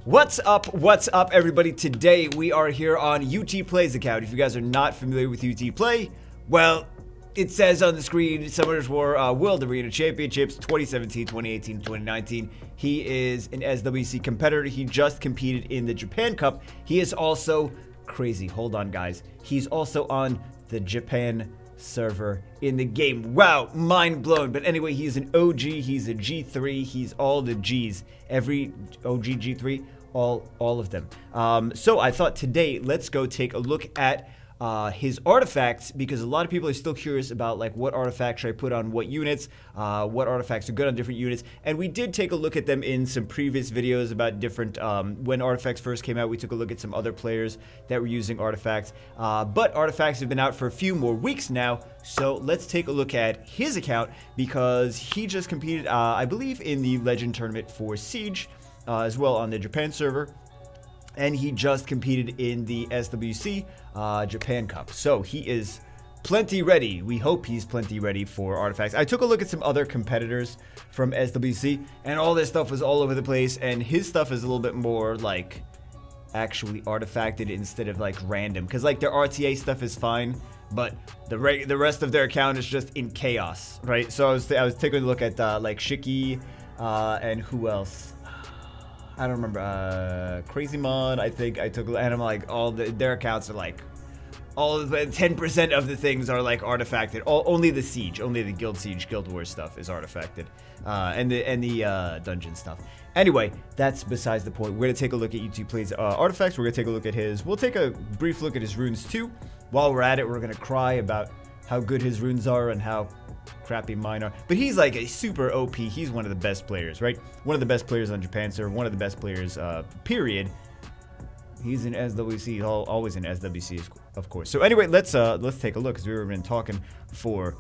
What's up, everybody? Today we are here on UT Play's account. If you guys are not familiar with UT Play, well, it says on the screen, Summoners War World Arena Championships 2017, 2018, 2019. He is an SWC competitor. He just competed in the Japan Cup. He is also crazy. Hold on, guys. He's also on the Japan server in the game. Wow, mind blown. But anyway, he's an OG, he's a G3, he's all the G's. Every OG G3, all of them. So I thought today, let's go take a look at his artifacts, because a lot of people are still curious about like what artifacts should I put on what units, what artifacts are good on different units, and we did take a look at them in some previous videos about different, when artifacts first came out. We took a look at some other players that were using artifacts, but artifacts have been out for a few more weeks now, so let's take a look at his account, because he just competed, I believe, in the Legend Tournament for Siege, as well on the Japan server. And he just competed in the SWC Japan Cup. So he is plenty ready. We hope he's plenty ready for artifacts. I took a look at some other competitors from SWC, and all this stuff was all over the place, and his stuff is a little bit more like actually artifacted instead of like random, because like their RTA stuff is fine, but the rest of their account is just in chaos, right? So I was taking a look at like Shiki and who else? I don't remember, Crazy Mod, I think I took, and I'm like, their accounts are like, all of the 10% of the things are like artifacted. Only the Siege, only the Guild Siege, Guild Wars stuff is artifacted, and the dungeon stuff. Anyway, that's besides the point. We're gonna take a look at UT Play's artifacts. We're gonna take a look at his, we'll take a brief look at his runes too. While we're at it, we're gonna cry about how good his runes are and how crappy mine are. But he's like a super OP. He's one of the best players, right? One of the best players on Japan server, one of the best players, period. He's in SWC, always in SWC, of course. So anyway, let's take a look, because we've been talking for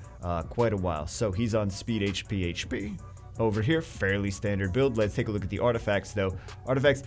quite a while. So he's on speed HP. Over here, fairly standard build. Let's take a look at the artifacts, though. Artifacts,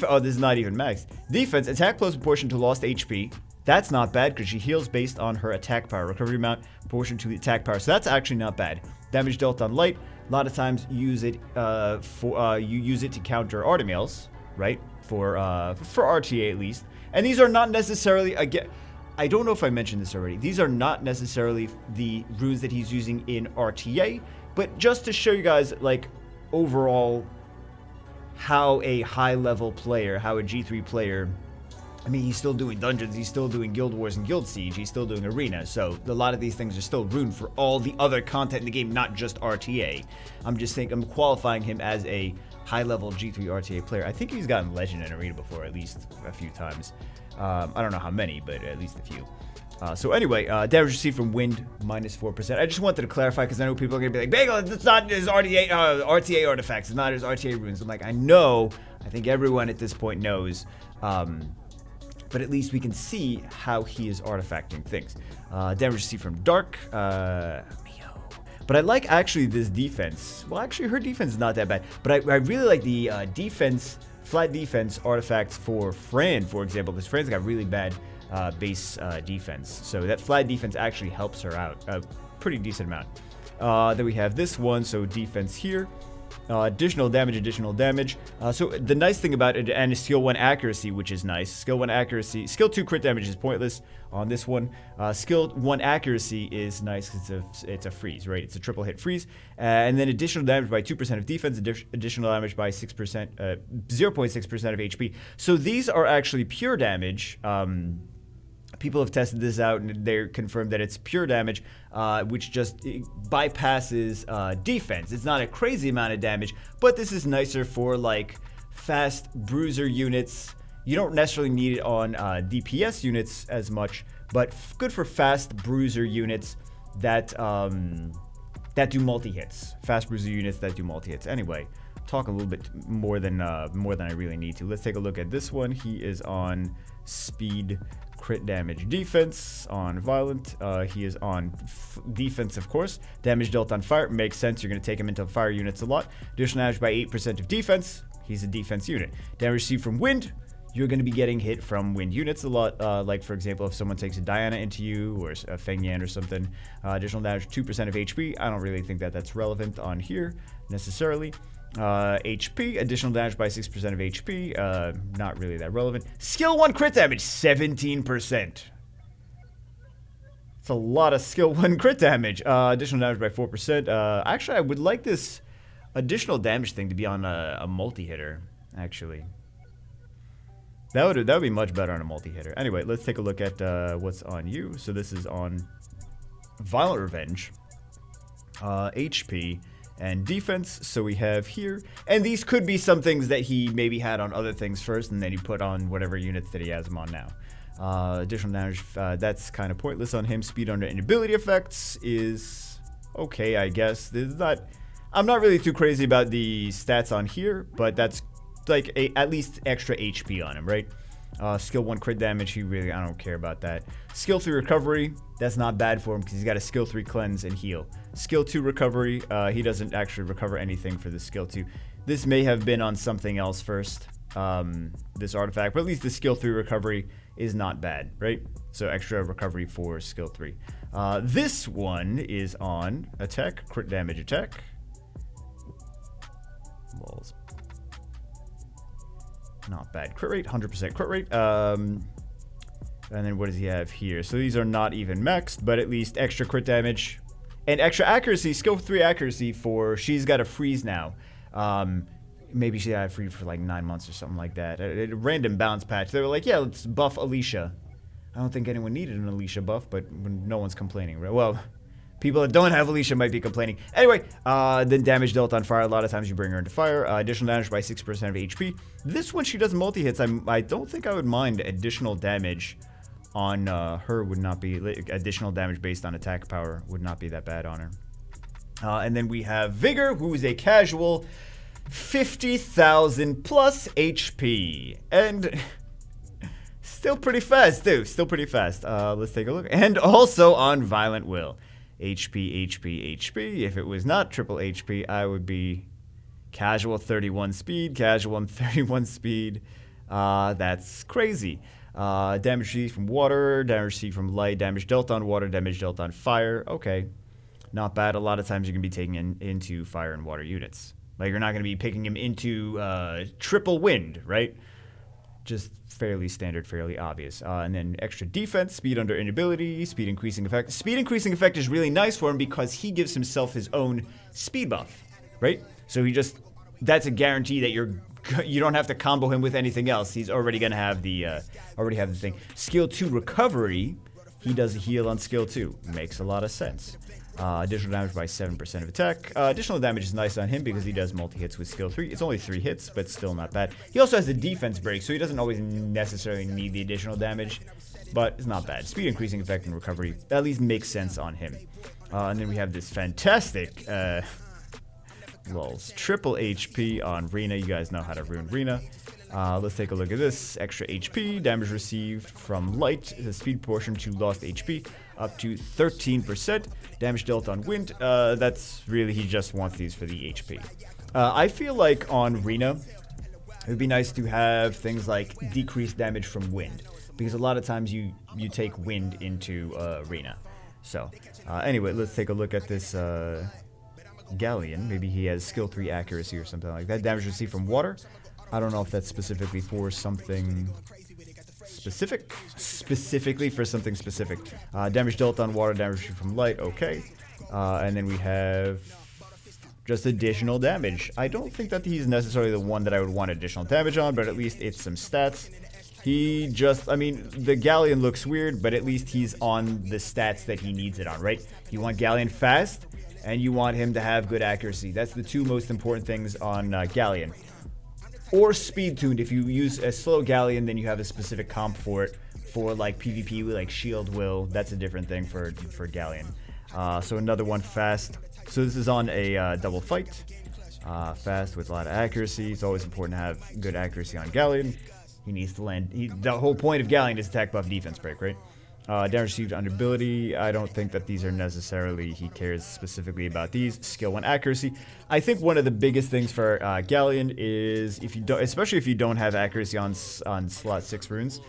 oh, this is not even max. Defense, attack plus proportion to lost HP. That's not bad, because she heals based on her attack power. Recovery amount, proportion to the attack power. So that's actually not bad. Damage dealt on light. A lot of times you use it you use it to counter Artemails, right? For RTA at least. And these are not necessarily, again, I don't know if I mentioned this already. These are not necessarily the runes that he's using in RTA, but just to show you guys like overall how a high-level player, how a G3 player, I mean, he's still doing dungeons, he's still doing Guild Wars and Guild Siege, he's still doing Arena, so a lot of these things are still ruined for all the other content in the game, not just RTA. I'm qualifying him as a high-level G3 RTA player. I think he's gotten Legend and Arena before, at least a few times. I don't know how many, but at least a few. So anyway, damage received from wind, minus 4%. I just wanted to clarify, because I know people are going to be like, Bagel, it's not his RTA artifacts, it's not his RTA runes. I'm like, I know, I think everyone at this point knows, but at least we can see how he is artifacting things. Damage received from Dark. But I like actually this defense. Well, actually her defense is not that bad. But I really like the defense, flat defense artifacts for Fran, for example. Because Fran's got really bad base defense. So that flat defense actually helps her out a pretty decent amount. Then we have this one, so defense here. Additional damage. So the nice thing about it, and skill 1 accuracy, which is nice. Skill 1 accuracy, skill 2 crit damage is pointless on this one. Skill 1 accuracy is nice because it's a freeze, right? It's a triple hit freeze. And then additional damage by 2% of defense, additional damage by 0.6% of HP. So these are actually pure damage. People have tested this out, and they're confirmed that it's pure damage, which just bypasses defense. It's not a crazy amount of damage, but this is nicer for like fast bruiser units. You don't necessarily need it on DPS units as much, but good for fast bruiser units that do multi-hits. Fast bruiser units that do multi-hits. Anyway, talk a little bit more than I really need to. Let's take a look at this one. He is on speed, crit damage, defense on violent. He is on defense, of course. Damage dealt on fire makes sense. You're going to take him into fire units a lot. Additional damage by 8% of defense. He's a defense unit. Damage received from wind. You're going to be getting hit from wind units a lot. Like, for example, if someone takes a Diana into you or a Feng Yan or something. Additional damage, 2% of HP. I don't really think that that's relevant on here necessarily. HP, additional damage by 6% of HP. Not really that relevant. Skill 1 crit damage, 17%. It's a lot of skill 1 crit damage. Additional damage by 4%. Actually, I would like this additional damage thing to be on a multi-hitter, actually. That would be much better on a multi-hitter. Anyway, let's take a look at what's on you. So this is on Violent Revenge, HP, and defense. So we have here, and these could be some things that he maybe had on other things first, and then he put on whatever units that he has them on now. Additional damage, that's kind of pointless on him. Speed under inability effects is okay, I guess. I'm not really too crazy about the stats on here, but that's like at least extra HP on him, right? Skill 1 crit damage, I don't care about that. Skill 3 recovery, that's not bad for him because he's got a skill 3 cleanse and heal. Skill 2 recovery, he doesn't actually recover anything for the skill 2. This may have been on something else first, this artifact, but at least the skill 3 recovery is not bad, right? So extra recovery for skill 3. This one is on attack, crit damage attack. Walls. Not bad. Crit rate, 100% crit rate. And then what does he have here? So these are not even maxed, but at least extra crit damage and extra accuracy, skill 3 accuracy for, she's got a freeze now. Maybe she had a freeze for like 9 months or something like that. A random bounce patch. They were like, yeah, let's buff Alicia. I don't think anyone needed an Alicia buff, but no one's complaining, right? Well, people that don't have Alicia might be complaining. Anyway, then damage dealt on fire. A lot of times you bring her into fire. Additional damage by 6% of HP. This one, she does multi-hits. I don't think I would mind additional damage on her. Would not be additional damage based on attack power. Would not be that bad on her. And then we have Vigor, who is a casual 50,000 plus HP. And still pretty fast, too. Still pretty fast. Let's take a look. And also on Violent Will. HP, HP, HP. If it was not triple HP, I would be casual 31 speed, casual and 31 speed. That's crazy. Damage received from water, damage received from light, damage dealt on water, damage dealt on fire. Okay. Not bad. A lot of times you're going to be taking into fire and water units. Like, you're not going to be picking him into triple wind, right? Just fairly standard, fairly obvious. And then extra defense, speed under inability, speed increasing effect. Speed increasing effect is really nice for him because he gives himself his own speed buff, right? So that's a guarantee that you don't have to combo him with anything else. He's already gonna have the thing. Skill 2 recovery, he does a heal on skill 2. Makes a lot of sense. Additional damage by 7% of attack. Additional damage is nice on him because he does multi-hits with skill 3. It's only 3 hits, but still not bad. He also has the defense break, so he doesn't always necessarily need the additional damage, but it's not bad. Speed increasing effect and recovery at least makes sense on him. And then we have this fantastic triple HP on Rina. You guys know how to ruin Rina. Let's take a look at this. Extra HP, damage received from light, the speed proportion to lost HP, up to 13%. Damage dealt on wind. That's really, he just wants these for the HP. I feel like on Rina, it would be nice to have things like decreased damage from wind, because a lot of times you take wind into Rina. So, anyway, let's take a look at this Galleon. Maybe he has skill 3 accuracy or something like that. Damage received from water. I don't know if that's specifically for something specific. Specifically for something specific. Damage dealt on water, damage received from light. Okay. And then we have just additional damage. I don't think that he's necessarily the one that I would want additional damage on, but at least it's some stats. The Galleon looks weird, but at least he's on the stats that he needs it on, right? You want Galleon fast, and you want him to have good accuracy. That's the two most important things on Galleon. Or speed tuned. If you use a slow Galleon, then you have a specific comp for it. For like PvP, like Shield Will, that's a different thing for Galleon. So another one fast. So this is on a double fight. Fast with a lot of accuracy. It's always important to have good accuracy on Galleon. He needs to land. The whole point of Galleon is attack buff defense break, right? Damage received under ability. I don't think that these are necessarily, he cares specifically about these. Skill 1 accuracy. I think one of the biggest things for Galleon is, if you don't, especially if you don't have accuracy on slot 6 runes,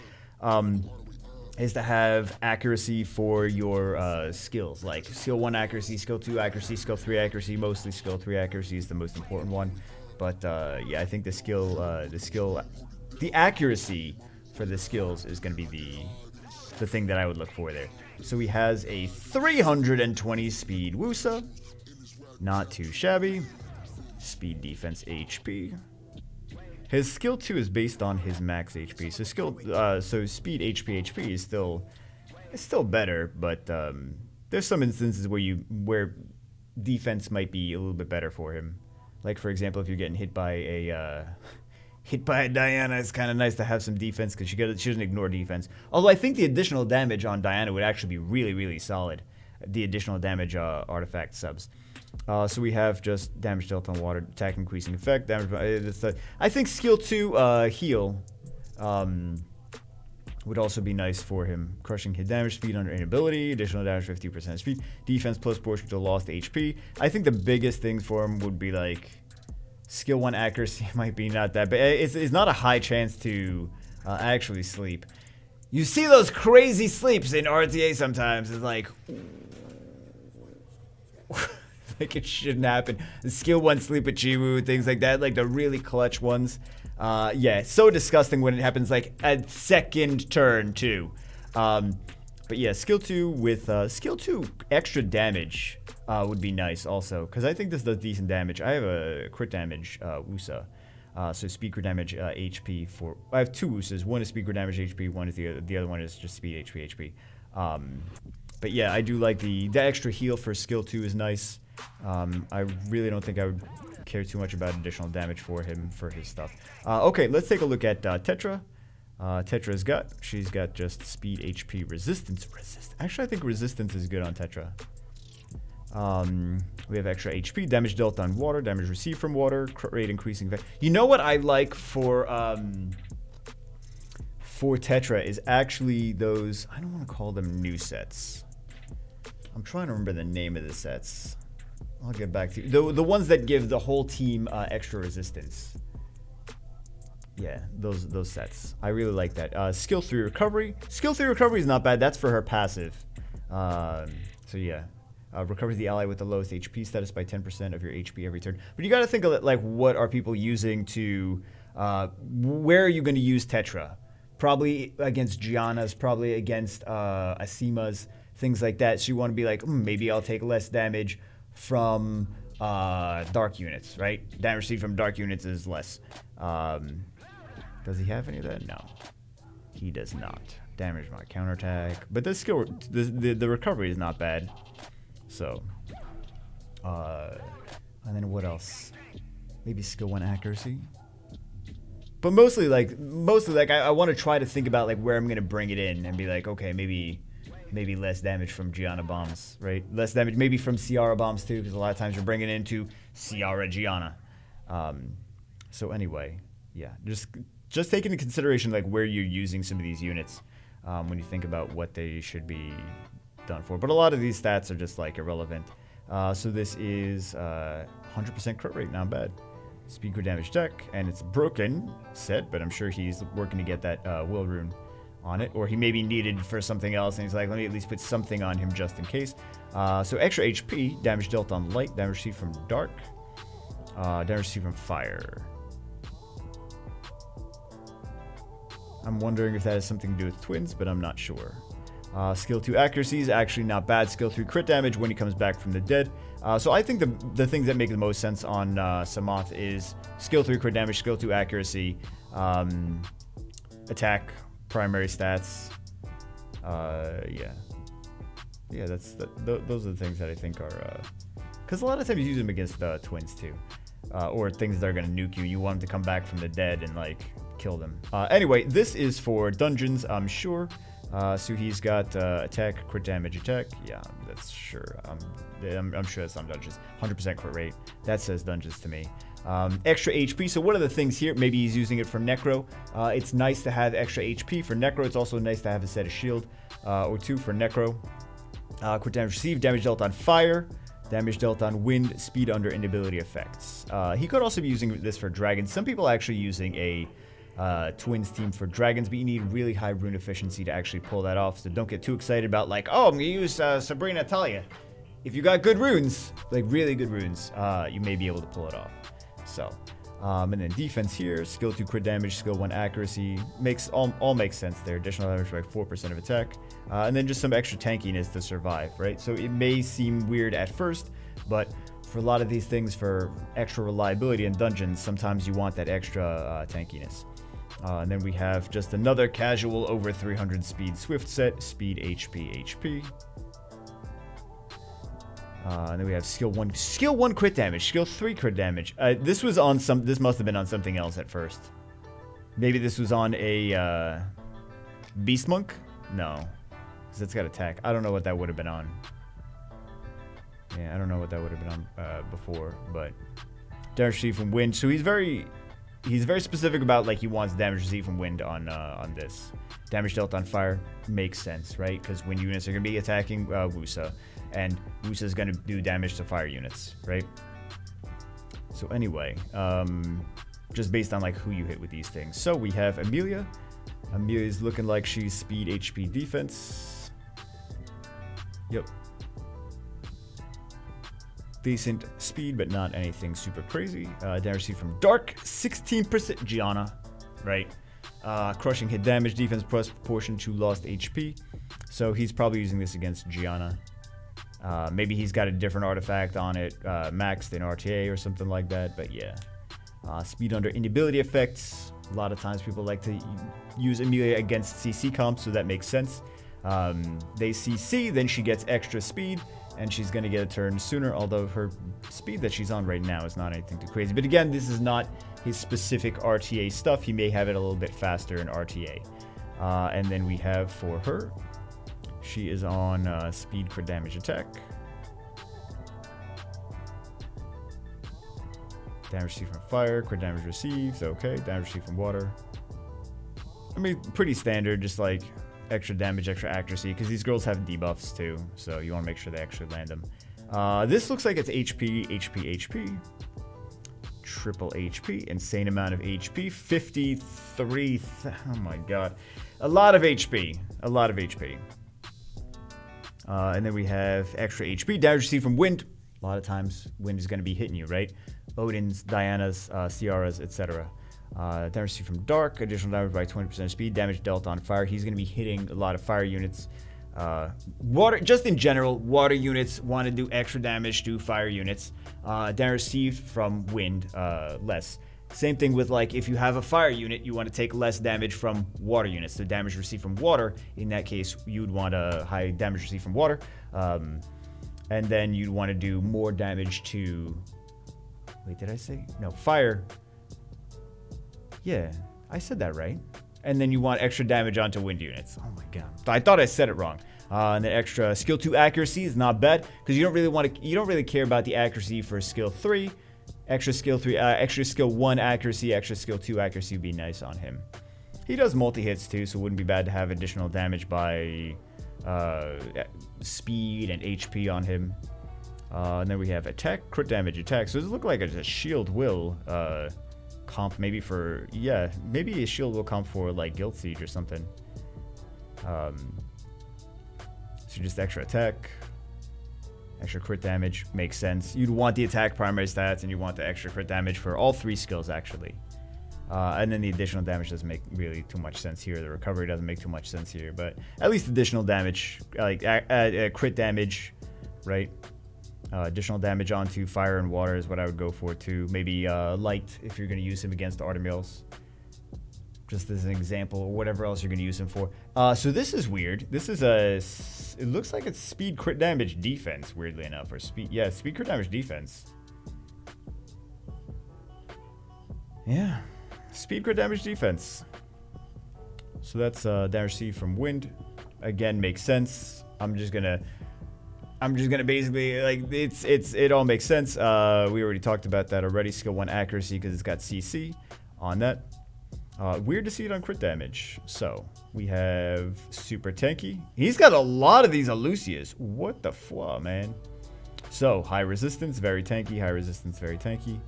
is to have accuracy for your skills, like skill 1 accuracy, skill 2 accuracy, skill 3 accuracy. Mostly skill 3 accuracy is the most important one. But yeah, I think the accuracy for the skills is going to be the thing that I would look for there. So he has a 320 speed Wusa. Not too shabby. Speed, defense, HP. His skill 2 is based on his max HP. So speed, HP is still better, but there's some instances where defense might be a little bit better for him. Like for example, if you're getting hit by a Diana, it's kind of nice to have some defense because she doesn't ignore defense. Although I think the additional damage on Diana would actually be really, really solid. The additional damage artifact subs. So we have just damage dealt on water, attack increasing effect. I think skill 2 heal would also be nice for him. Crushing hit damage, speed under inability, additional damage 50% speed, defense plus portion to lost HP. I think the biggest things for him would be like skill 1 accuracy might be not that, but it's not a high chance to actually sleep. You see those crazy sleeps in RTA sometimes. It's like, like it shouldn't happen. The skill 1 sleep at Chiwu, things like that, like the really clutch ones. Yeah, so disgusting when it happens like a second turn too. But yeah, skill 2 with skill 2 extra damage would be nice also, because I think this does decent damage. I have a crit damage Wusa. So speed crit damage HP for... I have 2 Wusas. One is speed crit damage HP, one is the other one is just speed HP. But yeah, I do like the extra heal for skill 2 is nice. I really don't think I would care too much about additional damage for him for his stuff. Okay, let's take a look at Tetra. She's got just speed, HP, resistance. Actually, I think resistance is good on Tetra. We have extra HP, damage dealt on water, damage received from water, crit rate increasing. You know what I like for Tetra is actually those, I don't want to call them new sets. I'm trying to remember the name of the sets. I'll get back to you. The ones that give the whole team extra resistance. Yeah, those sets. I really like that. Skill 3 recovery. Skill 3 recovery is not bad. That's for her passive. So yeah. Recovers the ally with the lowest HP status by 10% of your HP every turn. But you got to think of it like, what are people using to... where are you going to use Tetra? Probably against Gianna's, probably against Asima's, things like that. So you want to be like, maybe I'll take less damage from dark units, right? Damage received from dark units is less. Does he have any of that? No. He does not. Damage my counterattack. But the skill, the recovery is not bad. So, and then what else? Maybe skill 1 accuracy. But mostly like I want to try to think about like where I'm gonna bring it in and be like, okay, maybe less damage from Gianna bombs, right? Less damage maybe from Ciara bombs too, because a lot of times you're bringing it into Ciara Gianna. So anyway, yeah, just take into consideration like where you're using some of these units when you think about what they should be done for. But a lot of these stats are just like irrelevant. So this is 100% crit rate, not bad. Speed crit damage deck, and it's broken set, but I'm sure he's working to get that will rune on it, or he may be needed for something else, and he's like, let me at least put something on him just in case. So extra HP, damage dealt on light, damage received from dark, damage received from fire. I'm wondering if that has something to do with twins, but I'm not sure. Skill 2 accuracy is actually not bad. Skill 3 crit damage when he comes back from the dead. So I think the things that make the most sense on Samoth is skill 3 crit damage, skill 2 accuracy, attack, primary stats. Yeah, those are the things that I think are... Because a lot of times you use them against twins too. Or things that are going to nuke you. You want them to come back from the dead and like kill them. Anyway, this is for dungeons, I'm sure. So he's got attack, crit damage, attack. Yeah, that's sure. I'm sure that's on dungeons. 100% crit rate. That says dungeons to me. Extra HP. So what are the things here? Maybe he's using it for Necro. It's nice to have extra HP for Necro. It's also nice to have a set of shield or 2 for Necro. Crit damage received, damage dealt on fire, damage dealt on wind, speed under inability effects. He could also be using this for dragons. Some people are actually using a twins team for dragons, but you need really high rune efficiency to actually pull that off. So don't get too excited about like, oh, I'm gonna use Sabrina Talia. If you got good runes, like really good runes, you may be able to pull it off. So And then defense here, skill 2 crit damage, skill 1 accuracy, makes all makes sense there. Additional damage by 4% of attack, and then just some extra tankiness to survive, right? So it may seem weird at first, but for a lot of these things, for extra reliability in dungeons, sometimes you want that extra tankiness. And then we have just another casual over 300 speed swift set, speed HP. And then we have skill 1 crit damage, skill 3 crit damage. This must have been on something else at first. Maybe this was on a beast monk? No, because it's got attack. I don't know what that would have been on. Yeah, I don't know what that would have been on before, but damage received from wind. So he's very specific about, like, he wants damage received from wind on this. Damage dealt on fire makes sense, right? Because wind units are gonna be attacking Wusa, and Wusa is gonna do damage to fire units, right? So anyway, just based on like who you hit with these things. So we have Emilia. Emilia's looking like she's speed, HP, defense. Yep. Decent speed, but not anything super crazy. Damage received from Dark, 16% Gianna, right? Crushing hit damage, defense plus proportion to lost HP. So he's probably using this against Gianna. Maybe he's got a different artifact on it, maxed in RTA or something like that, but yeah. Speed under inability effects. A lot of times people like to use Emilia against CC comps, so that makes sense. They CC, then she gets extra speed, and she's going to get a turn sooner, although her speed that she's on right now is not anything too crazy. But again, this is not his specific RTA stuff. He may have it a little bit faster in RTA. And then we have for her, she is on speed crit damage attack. Damage received from fire, crit damage received, okay. Damage received from water. I mean, pretty standard, just like extra damage, extra accuracy, because these girls have debuffs too, so you want to make sure they actually land them. This looks like it's HP. Triple HP, insane amount of HP, 53, oh my god. A lot of HP. And then we have extra HP, damage received from wind. A lot of times, wind is going to be hitting you, right? Odin's, Diana's, Ciara's, etc. Damage received from dark, additional damage by 20% speed, damage dealt on fire. He's going to be hitting a lot of fire units. Water, just in general, water units want to do extra damage to fire units. Damage received from wind, less. Same thing with, like, if you have a fire unit, you want to take less damage from water units. So damage received from water, in that case, you'd want a high damage received from water. And then you'd want to do more damage to... Wait, did I say? No, fire. Yeah, I said that right. And then you want extra damage onto wind units. Oh my god. I thought I said it wrong. And then extra skill 2 accuracy is not bad, because you don't really care about the accuracy for skill 3. Extra skill 3, extra skill 1 accuracy, extra skill 2 accuracy would be nice on him. He does multi-hits too, so it wouldn't be bad to have additional damage by speed and HP on him. And then we have attack, crit damage, attack. So does it look like a shield will comp maybe for, yeah, maybe a shield will comp for like Guild Siege or something. So just extra attack, extra crit damage, makes sense. You'd want the attack primary stats, and you want the extra crit damage for all 3 skills actually. And then the additional damage doesn't make really too much sense here. The recovery doesn't make too much sense here, but at least additional damage, like crit damage, right? Additional damage onto fire and water is what I would go for too. Maybe light if you're going to use him against Artemils, just as an example, or whatever else you're going to use him for. So this is weird. This is it looks like it's speed crit damage defense, weirdly enough, or speed crit damage defense. Yeah, speed crit damage defense. So that's damage received from wind. Again, makes sense. I'm just gonna basically, like, it all makes sense. We already talked about that already. Skill 1 accuracy, because it's got CC on that. Weird to see it on crit damage. So we have super tanky. He's got a lot of these Alucias. What the flaw, man? So high resistance, very tanky. High resistance, very tanky.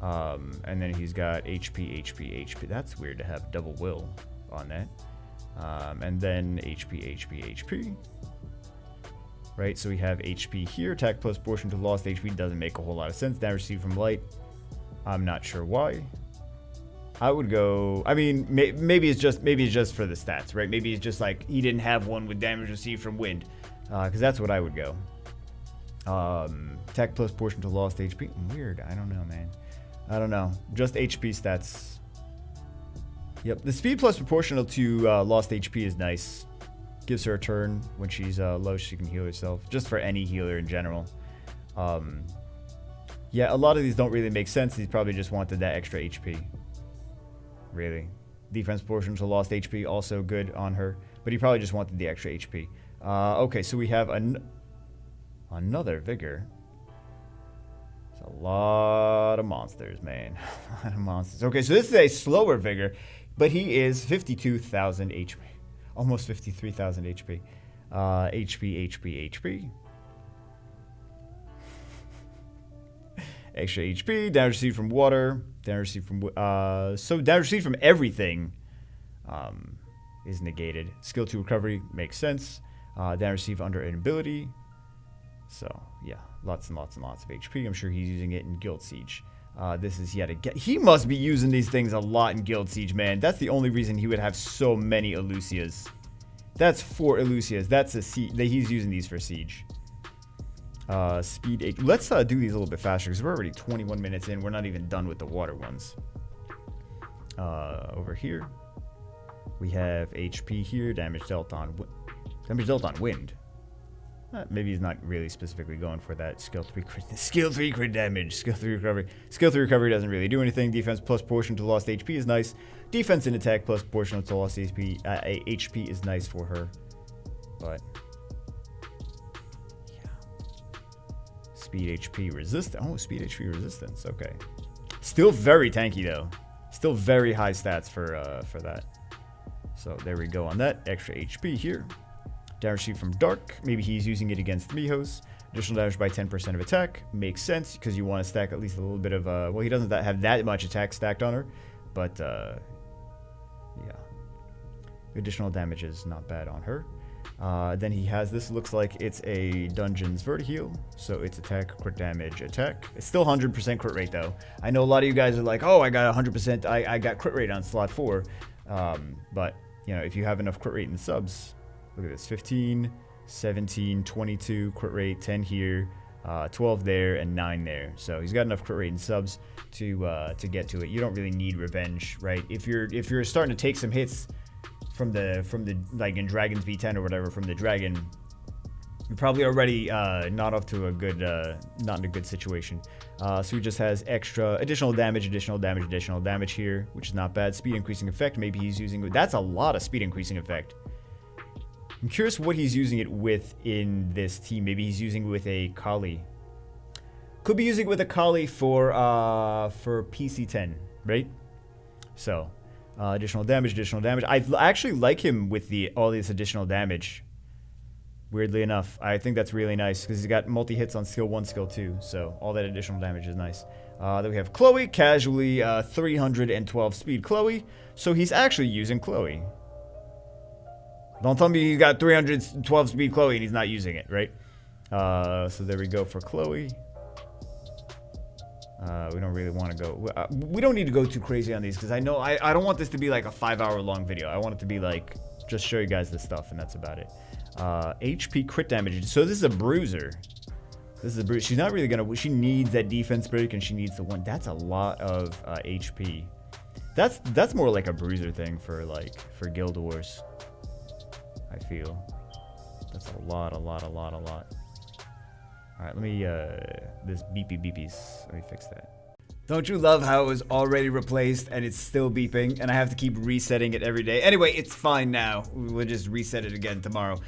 And then he's got HP. That's weird to have double will on that. And then HP. Right, so we have HP here. Attack plus portion to lost HP doesn't make a whole lot of sense. Damage received from light. I'm not sure why. I would go, I mean, maybe it's just for the stats, right? Maybe it's just like he didn't have one with damage received from wind, because that's what I would go. Attack plus portion to lost HP. Weird. I don't know, man. I don't know. Just HP stats. Yep. The speed plus proportional to lost HP is nice. Gives her a turn when she's low. She can heal herself. Just for any healer in general. Yeah, a lot of these don't really make sense. He's probably just wanted that extra HP. Really. Defense portion to lost HP, also good on her. But he probably just wanted the extra HP. Okay, so we have another Vigor. It's a lot of monsters, man. A lot of monsters. Okay, so this is a slower Vigor, but he is 52,000 HP. Almost 53,000 HP. HP. Extra HP, damage received from water, damage received from so damage received from everything is negated. Skill 2 recovery makes sense. Damage received under an ability. So yeah, lots and lots and lots of HP. I'm sure he's using it in Guild Siege. This is yet again. He must be using these things a lot in Guild Siege, man. That's the only reason he would have so many Elusias. That's 4 Elusias. That's a siege. He's using these for Siege. Speed 8. Let's do these a little bit faster because we're already 21 minutes in. We're not even done with the water ones. Over here, we have HP here. Damage dealt on wind. Maybe he's not really specifically going for that. Skill 3 crit damage. Skill 3 recovery. Skill 3 recovery doesn't really do anything. Defense plus portion to lost HP is nice. Defense and attack plus portion to lost HP. HP is nice for her, but. Speed HP resistance. Oh, speed HP resistance. Okay. Still very tanky though. Still very high stats for that. So there we go on that. Extra HP here. Damage received from Dark. Maybe he's using it against Mijos. Additional damage by 10% of attack. Makes sense because you want to stack at least a little bit of well, he doesn't have that much attack stacked on her, but yeah. Additional damage is not bad on her. Then he has this. Looks like it's a Dungeons Vertiheal. So it's attack, crit damage, attack. It's still 100% crit rate though. I know a lot of you guys are like, oh, I got 100%. I got crit rate on slot 4. But, you know, if you have enough crit rate in the subs, look at this. 15, 17, 22, crit rate, 10 here, 12 there, and 9 there. So he's got enough crit rate in subs to get to it. You don't really need revenge, right? If you're starting to take some hits from the like in Dragon's V10 or whatever from the dragon, you're probably already not off to a good not in a good situation. So he just has extra additional damage here, which is not bad. Speed increasing effect. Maybe he's using that's a lot of speed increasing effect. I'm curious what he's using it with in this team. Maybe he's using it with a Kali. Could be using it with a Kali for PC10, right? So. Additional damage. I actually like him with all this additional damage. Weirdly enough, I think that's really nice because he's got multi-hits on skill 1, skill 2. So all that additional damage is nice. Then we have Chloe, casually 312 speed Chloe. So he's actually using Chloe. Don't tell me he's got 312 speed Chloe and he's not using it, right? So there we go for Chloe. We don't really want to go. We don't need to go too crazy on these because I know I don't want this to be like a 5-hour long video. I want it to be like just show you guys this stuff and that's about it. HP crit damage. So this is a bruiser. This is a bruiser. She's not really gonna. She needs that defense break and she needs the one. That's a lot of HP. That's more like a bruiser thing for Guild Wars. I feel that's a lot. All right, let me, this beepies, let me fix that. Don't you love how it was already replaced and it's still beeping and I have to keep resetting it every day? Anyway, it's fine now. We'll just reset it again tomorrow.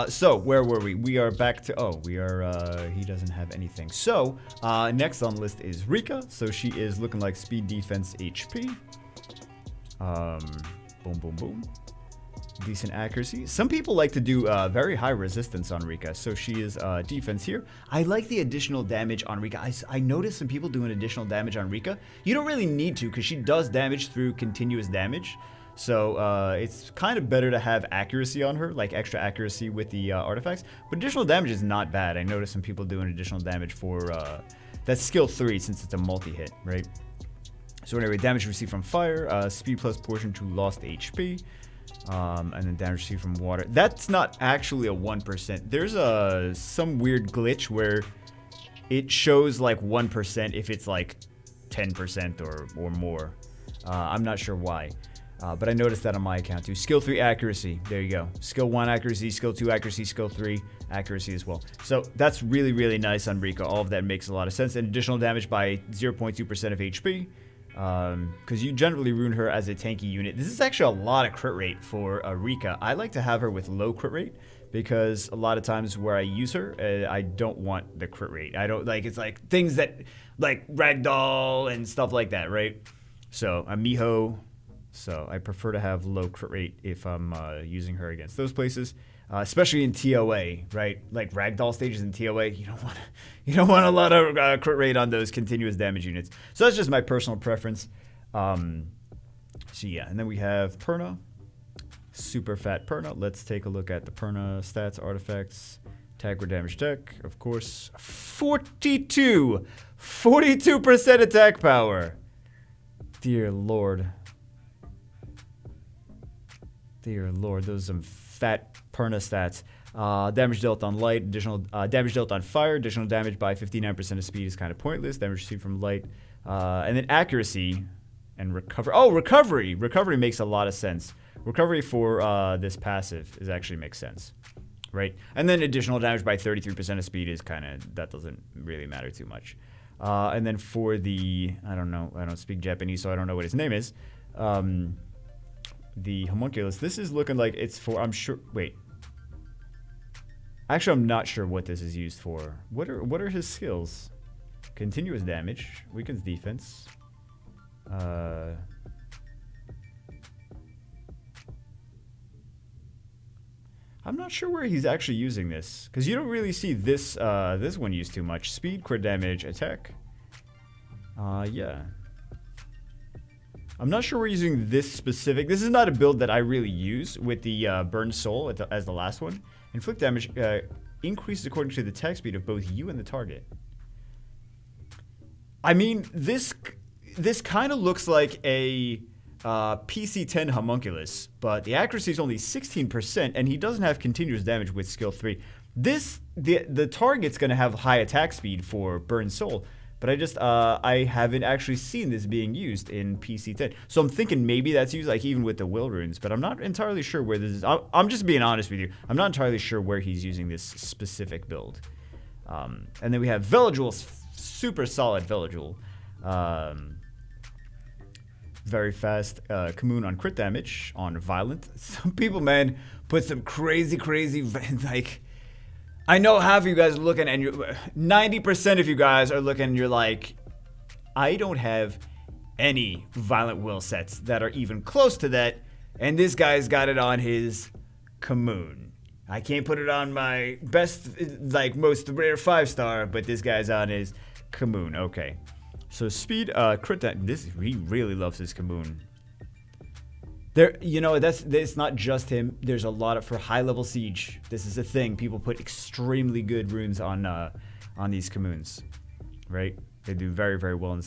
So, where were we? We are back to, he doesn't have anything. So, next on the list is Rika. So she is looking like speed, defense, HP. Boom. Decent accuracy. Some people like to do very high resistance on Rika, so she is defense here. I like the additional damage on Rika. I noticed some people doing additional damage on Rika. You don't really need to because she does damage through continuous damage, so it's kind of better to have accuracy on her, like extra accuracy with the artifacts. But additional damage is not bad. I noticed some people doing additional damage for That's skill 3 since it's a multi-hit, right? So anyway, damage received from fire, speed plus portion to lost HP, and then damage received from water. That's not actually a 1%. There's some weird glitch where it shows like 1% if it's like 10% or more. I'm not sure why. But I noticed that on my account too. Skill 3 accuracy. There you go. Skill 1 accuracy, skill 2 accuracy, skill 3 accuracy as well. So that's really, really nice on Rika. All of that makes a lot of sense. And additional damage by 0.2% of HP. Because you generally rune her as a tanky unit. This is actually a lot of crit rate for Rika. I like to have her with low crit rate because a lot of times where I use her, I don't want the crit rate. I don't like, it's like things that like ragdoll and stuff like that, right? So I'm Miho, so I prefer to have low crit rate if I'm using her against those places. Especially in TOA, right? Like ragdoll stages in TOA, you don't want a lot of crit rate on those continuous damage units. So that's just my personal preference. So yeah, and then we have Perna, super fat Perna. Let's take a look at the Perna stats, artifacts, attack or damage tech. Of course, 42% attack power. Dear Lord, those are some fat Perna stats. Damage dealt on light, additional damage dealt on fire, additional damage by 59% of speed is kind of pointless. Damage received from light, and then accuracy and recovery. Oh, recovery! Recovery makes a lot of sense. Recovery for this passive actually makes sense, right? And then additional damage by 33% of speed is kind of, that doesn't really matter too much. And then for the, I don't speak Japanese, so I don't know what his name is. The Homunculus, this is looking like it's for, I'm sure, wait. Actually, I'm not sure what this is used for. What are his skills? Continuous damage, weakens defense. I'm not sure where he's actually using this, because you don't really see this this one used too much. Speed, crit damage, attack. Yeah. I'm not sure we're using this specific. This is not a build that I really use with the Burn Soul as the last one. Inflict damage increases according to the attack speed of both you and the target. I mean, this kind of looks like a PC-10 Homunculus, but the accuracy is only 16%, and he doesn't have continuous damage with skill 3. The target's going to have high attack speed for Burn Soul, but I haven't actually seen this being used in PC-10. So I'm thinking maybe that's used like even with the will runes, but I'm not entirely sure where this is. I'm just being honest with you. I'm not entirely sure where he's using this specific build. And then we have Villagewell, super solid Villagewell. Very fast Commune on crit damage, on violent. Some people, man, put some crazy, like, I know half of you guys are looking and 90% of you guys are looking and you're like, I don't have any violent will sets that are even close to that, and this guy's got it on his Commune. I can't put it on my best, like, most rare 5-star, but this guy's on his Commune. Okay. So speed, crit damage. He really loves his Commune. It's not just him. There's a lot for high level siege. This is a thing. People put extremely good runes on these Communes, right? They do very, very well in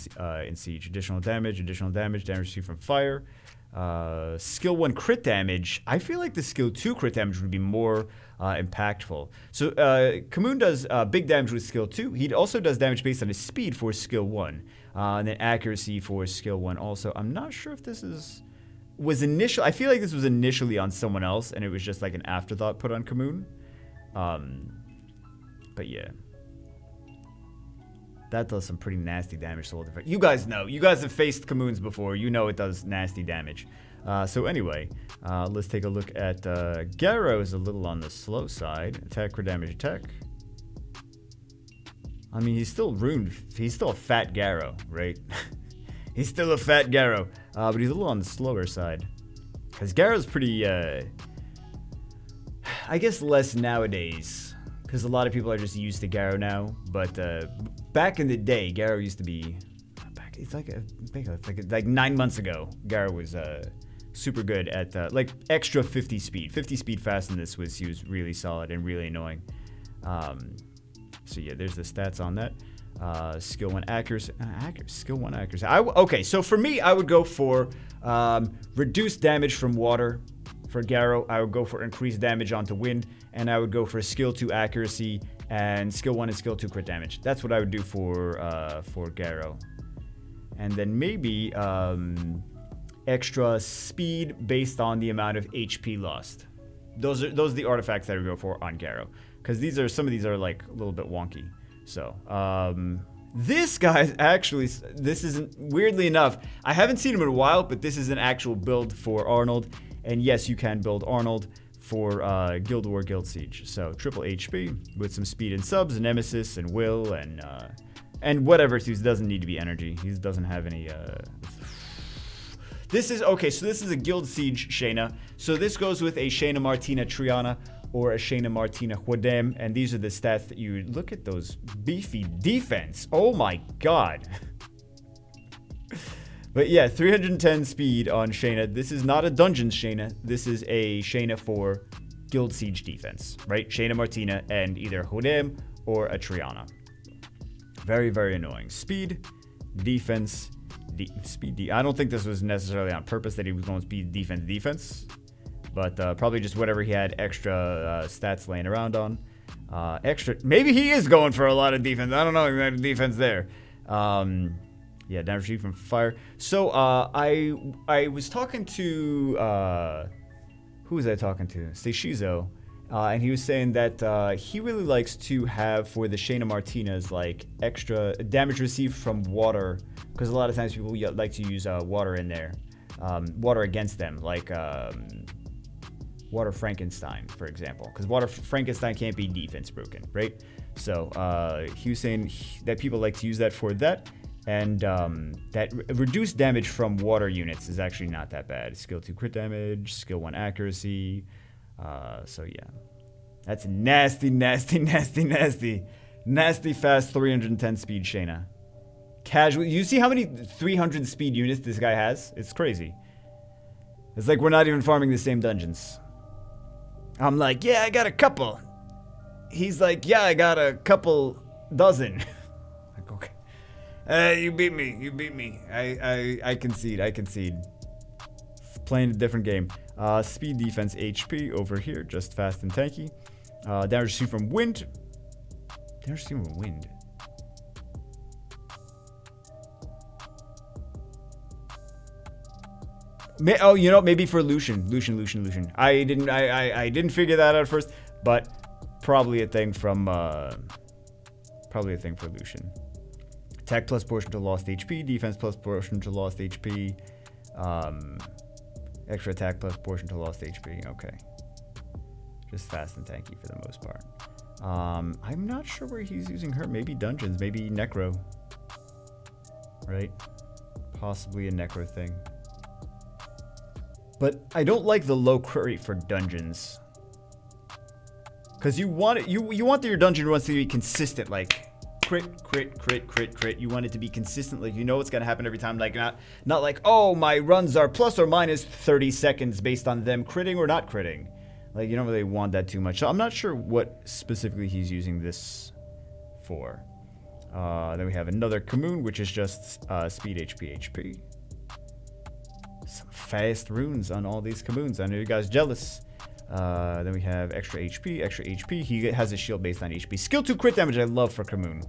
siege. Additional damage, damage received from fire. Skill 1 crit damage. I feel like the skill 2 crit damage would be more impactful. So Commune does big damage with skill 2. He also does damage based on his speed for skill 1. And then accuracy for skill 1 also. I'm not sure if this I feel like this was initially on someone else and it was just like an afterthought put on Commune. But yeah. That does some pretty nasty damage to hold effect. You guys know. You guys have faced Communes before. You know it does nasty damage. So anyway, let's take a look at Garo is a little on the slow side. Attack or damage attack. I mean, he's still ruined. He's still a fat Garo, right? He's still a fat Garo. But he's a little on the slower side. Because Garo's pretty, I guess less nowadays. Because a lot of people are just used to Garo now. But back in the day, Garo used to be... It's like 9 months ago, Garo was super good at like extra 50 speed. 50 speed fastness he was really solid and really annoying. So yeah, there's the stats on that. Skill 1 accuracy. Skill 1 accuracy. Okay, so for me, I would go for reduced damage from water. For Garo, I would go for increased damage onto wind, and I would go for skill 2 accuracy and skill 1 and skill 2 crit damage. That's what I would do for Garo. And then maybe extra speed based on the amount of HP lost. Those are the artifacts that I would go for on Garo, because some of these are like a little bit wonky. So this guy actually, this isn't, weirdly enough, I haven't seen him in a while, but this is an actual build for Arnold. And yes, you can build Arnold for Guild War, Guild Siege. So triple HP with some speed and subs, nemesis and will and whatever. He doesn't need to be energy. He doesn't have any. This is okay. So this is a Guild Siege Shayna. So this goes with a Shayna Martina Triana or a Shayna Martina Huadem, and these are the stats that you look at. Those beefy defense. Oh my god. But yeah, 310 speed on Shayna. This is not a Dungeons Shayna. This is a Shayna for Guild Siege defense, right? Shayna Martina and either Hodem or a Triana. Very, very annoying. Speed, defense, I don't think this was necessarily on purpose that he was going speed, defense. But probably just whatever he had extra stats laying around on. Maybe he is going for a lot of defense. I don't know. He had defense there. Yeah, damage received from fire. So, I was talking to, who was I talking to? Seishizo. And he was saying that he really likes to have, for the Shayna Martinas, like, extra damage received from water. Because a lot of times people like to use water in there. Water against them, like, Water Frankenstein, for example. Because Water Frankenstein can't be defense broken, right? So, he was saying that people like to use that for that. And that reduced damage from water units is actually not that bad. Skill 2 crit damage, skill 1 accuracy. So yeah. That's nasty, nasty, nasty, nasty. Nasty fast 310 speed Shayna. Casual. You see how many 300 speed units this guy has? It's crazy. It's like we're not even farming the same dungeons. I'm like, yeah, I got a couple. He's like, yeah, I got a couple dozen. Like, okay. You beat me. You beat me. I concede. I concede. Playing a different game. Speed, defense, HP over here. Just fast and tanky. Damage received from wind. Damage received from wind. Oh, you know, maybe for Lucian. Lucian. I didn't figure that out at first, but probably a thing from Lucian. Attack plus portion to lost HP, defense plus portion to lost HP, extra attack plus portion to lost HP. Okay. Just fast and tanky for the most part. I'm not sure where he's using her. Maybe dungeons, maybe necro. Right? Possibly a necro thing. But I don't like the low crit rate for dungeons. Because you want your dungeon runs to be consistent, like crit. You want it to be consistent, like you know what's gonna happen every time, like not like, oh, my runs are plus or minus 30 seconds based on them critting or not critting. Like you don't really want that too much. So I'm not sure what specifically he's using this for. Then we have another commune, which is just speed HP. Some fast runes on all these communes. I know you guys jealous. Then we have extra HP. He has a shield based on HP. Skill 2 crit damage I love for commune.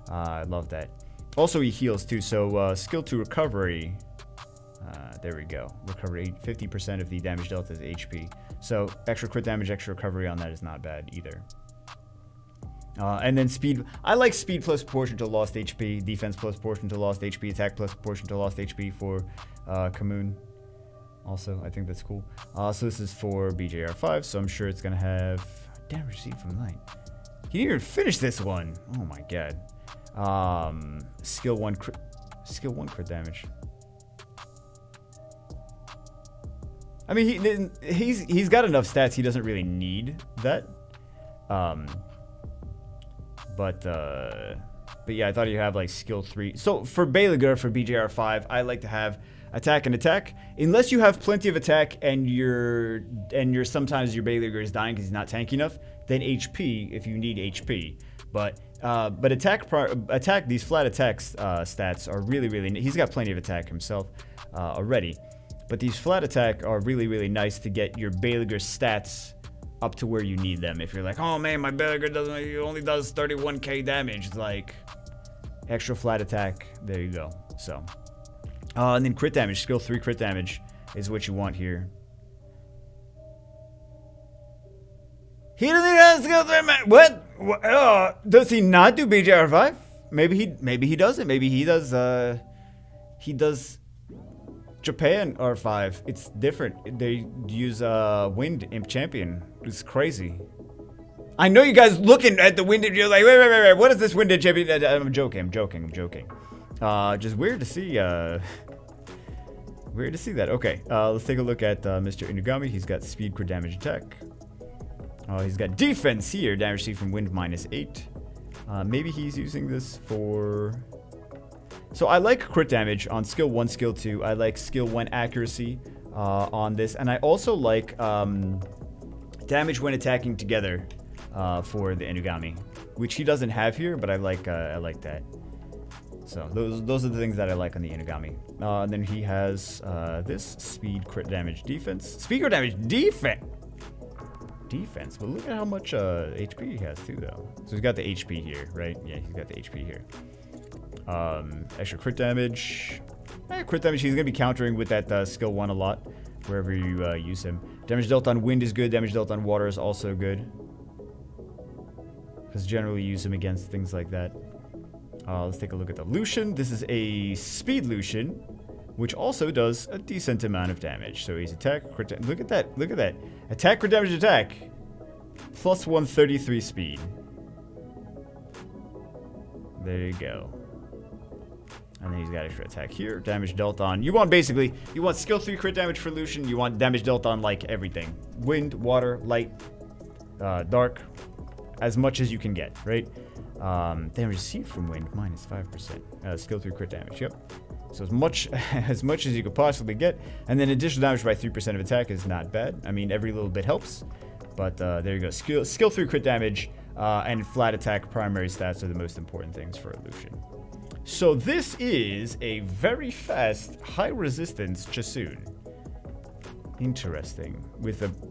I love that. Also he heals too, so skill 2 recovery. There we go. Recovery 50% of the damage dealt is HP. So extra crit damage, extra recovery on that is not bad either. And then speed. I like speed plus proportion to lost HP, defense plus proportion to lost HP, attack plus proportion to lost HP for commune. Also, I think that's cool. So this is for BJR5, so I'm sure it's gonna have damage received from light. He didn't even finish this one. Oh my god. Skill 1 crit damage. I mean, he's got enough stats. He doesn't really need that. But yeah, I thought you'd have like skill 3. So for Vigor for BJR5, I like to have attack and attack. Unless you have plenty of attack and you're sometimes your Vigor is dying because he's not tanky enough, then HP if you need HP. But But attack, these flat attacks stats are really, he's got plenty of attack himself already. But these flat attack are really nice to get your Vigor stats up to where you need them. If you're like, oh man, my Vigor only does 31k damage, it's like extra flat attack, there you go. So, and then crit damage, skill 3 crit damage is what you want here. He doesn't even have skill 3, man. What? Does he not do BJR5? Maybe he doesn't. Maybe he does Japan R5. It's different. They use Wind Imp Champion. It's crazy. I know you guys looking at the Wind Imp, you're like, wait, what is this Wind Imp Champion? I'm joking. Just weird to see that. Okay, let's take a look at Mr. Inugami. He's got speed, crit damage, attack. He's got defense here, damage received from wind -8. Maybe he's using this for... So I like crit damage on skill 1, skill 2. I like skill 1 accuracy on this. And I also like damage when attacking together for the Inugami, which he doesn't have here, but I like that. So those are the things that I like on the Inugami. And then he has this speed, crit damage, defense. Speed, crit damage, defense, but look at how much HP he has too, though. So he's got the HP here, right? Yeah, he's got the HP here. Extra crit damage. Crit damage, he's gonna be countering with that skill 1 a lot, wherever you use him. Damage dealt on wind is good. Damage dealt on water is also good, because generally use him against things like that. Let's take a look at the Lucian. This is a speed Lucian, which also does a decent amount of damage. So he's attack, crit, look at that. Attack, crit damage, attack. Plus 133 speed. There you go. And then he's got extra attack here. Damage dealt on, you want skill 3 crit damage for Lucian. You want damage dealt on like everything. Wind, water, light, dark. As much as you can get, right? Damage received from wind, -5%. Skill 3 crit damage, yep. So as much as you could possibly get. And then additional damage by 3% of attack is not bad. I mean, every little bit helps. But there you go. Skill 3 crit damage and flat attack primary stats are the most important things for a Lucian. So this is a very fast, high resistance Chasun. Interesting.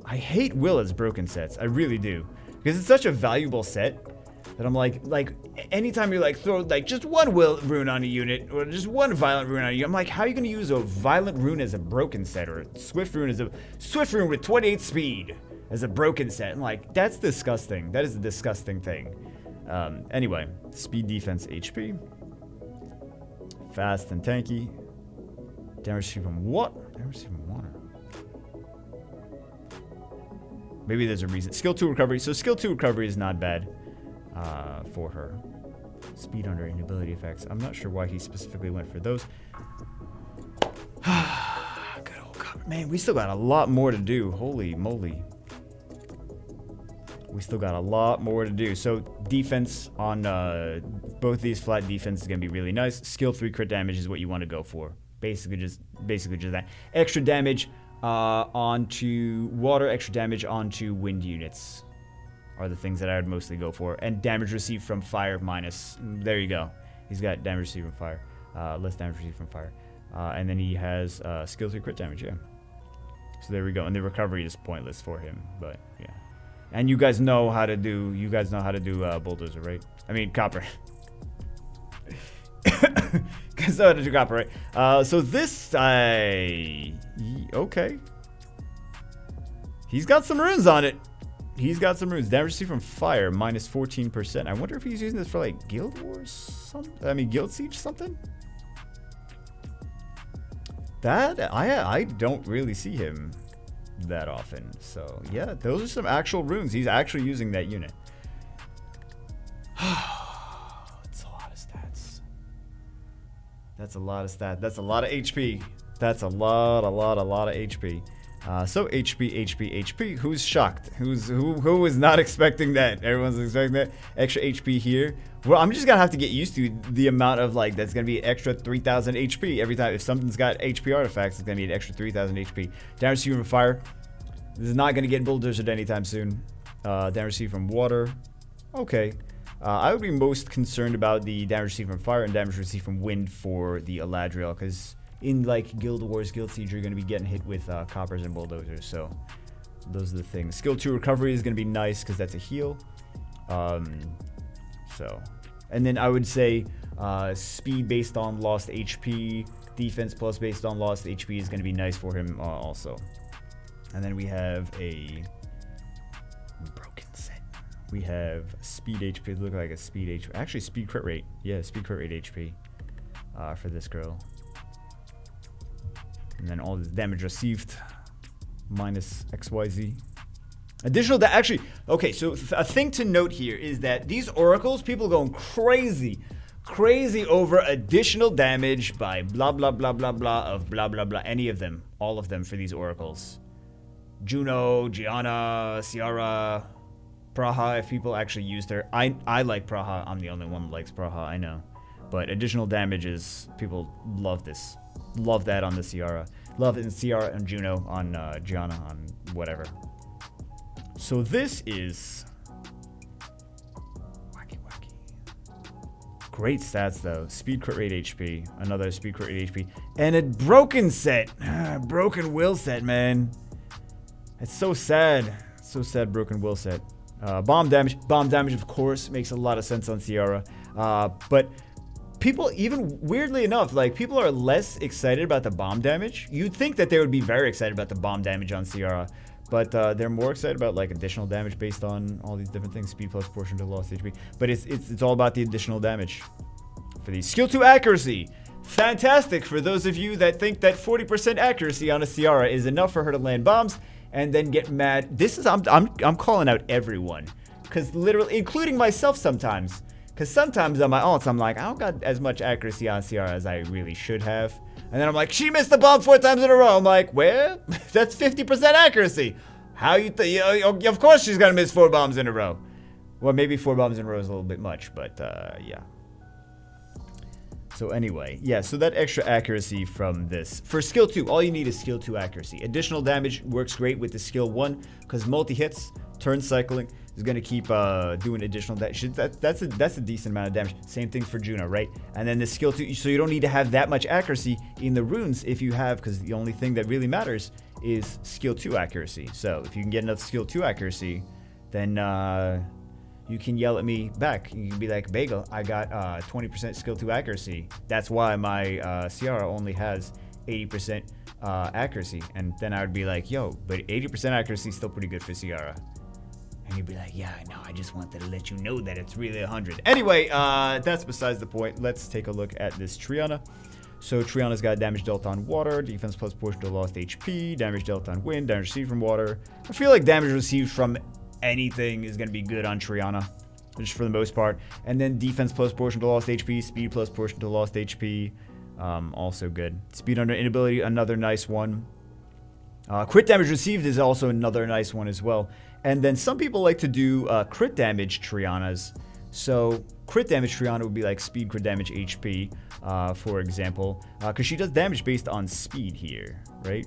I hate Willa's broken sets. I really do. Because it's such a valuable set that I'm like anytime you like throw like just one rune on a unit or just one violent rune on a unit, I'm like, how are you gonna use a violent rune as a broken set or a swift rune with 28 speed as a broken set? I'm like, that's disgusting. That is a disgusting thing. Anyway, speed, defense, HP, fast and tanky. Damage from what? Damage from water. Maybe there's a reason. Skill 2 recovery. So skill 2 recovery is not bad for her. Speed under inability effects. I'm not sure why he specifically went for those. Good old copper. Man, we still got a lot more to do. Holy moly. We still got a lot more to do. So defense on both these flat defense is going to be really nice. Skill 3 crit damage is what you want to go for. Basically just that. Extra damage onto water, extra damage onto wind units are the things that I would mostly go for. And damage received from fire minus. There you go. He's got damage received from fire. Less damage received from fire. And then he has skill 3 crit damage, yeah. So there we go. And the recovery is pointless for him, but yeah. And you guys know how to do bulldozer, right? I mean copper. Guys know how to do copper, right? So this okay. He's got some runes on it. He's got some runes. Damage received from fire, minus 14%. I wonder if he's using this for like Guild Wars Guild Siege something? That, I don't really see him that often. So yeah, those are some actual runes. He's actually using that unit. That's a lot of stats. That's a lot of stats. That's a lot of HP. That's a lot of HP. So HP. Who's shocked? Who was not expecting that? Everyone's expecting that. Extra HP here. Well, I'm just gonna have to get used to the amount of like that's gonna be extra 3,000 HP every time. If something's got HP artifacts, it's gonna be an extra 3,000 HP. Damage received from fire. This is not gonna get bulldozered anytime soon. Damage received from water. Okay. I would be most concerned about the damage received from fire and damage received from wind for the Eladriel, because in like Guild Wars, Guild Siege, you're going to be getting hit with coppers and bulldozers, so those are the things. Skill 2 recovery is going to be nice because that's a heal. And then I would say speed based on lost HP, defense plus based on lost HP is going to be nice for him also. And then we have a broken set. We have speed HP. Look like a speed HP. Actually, speed crit rate. Yeah, speed crit rate HP for this girl. And then all the damage received minus XYZ. Additional actually, okay, so a thing to note here is that these oracles, people going crazy over additional damage by blah blah blah blah blah of blah blah blah, any of them, all of them for these oracles. Juno, Gianna, Ciara, Praha, if people actually used her. I like Praha. I'm the only one that likes Praha, I know. But additional damage is, people love this. Love that on the Ciara. Love it in Ciara and Juno, on Gianna, on whatever. So this is wacky. Great stats though. Speed crit rate HP, another speed crit rate HP, and a broken set. Broken will set, man. It's so sad. So sad, broken will set. Bomb damage. Bomb damage, of course, makes a lot of sense on Ciara. But people, even weirdly enough, like people are less excited about the bomb damage. You'd think that they would be very excited about the bomb damage on Ciara. But they're more excited about like additional damage based on all these different things. Speed plus proportion to lost HP. But it's all about the additional damage. For the skill 2 accuracy. Fantastic for those of you that think that 40% accuracy on a Ciara is enough for her to land bombs and then get mad. This is, I'm calling out everyone. Because literally, including myself sometimes. Because sometimes on my ults, I'm like, I don't got as much accuracy on Ciara as I really should have. And then I'm like, she missed the bomb 4 times in a row. I'm like, well, that's 50% accuracy. How you think? Of course she's gonna miss 4 bombs in a row. Well, maybe 4 bombs in a row is a little bit much, but yeah. So anyway, yeah, so that extra accuracy from this. For skill 2, all you need is skill 2 accuracy. Additional damage works great with the skill 1, because multi-hits, turn cycling, is going to keep doing additional damage. That's a decent amount of damage. Same thing for Juno, right? And then the skill 2, so you don't need to have that much accuracy in the runes if you have, because the only thing that really matters is skill 2 accuracy. So if you can get enough skill 2 accuracy, then you can yell at me back. You can be like, Bagel, I got 20% skill 2 accuracy. That's why my Ciara only has 80% accuracy. And then I would be like, yo, but 80% accuracy is still pretty good for Ciara. And you'd be like, yeah, I know, I just wanted to let you know that it's really 100. Anyway, that's besides the point. Let's take a look at this Triana. So Triana's got damage dealt on water, defense plus portion to lost HP, damage dealt on wind, damage received from water. I feel like damage received from anything is going to be good on Triana, just for the most part. And then defense plus portion to lost HP, speed plus portion to lost HP, also good. Speed under inability, another nice one. Crit damage received is also another nice one as well. And then some people like to do crit damage Trianas. So crit damage Triana would be like speed crit damage HP, for example, because she does damage based on speed here, right?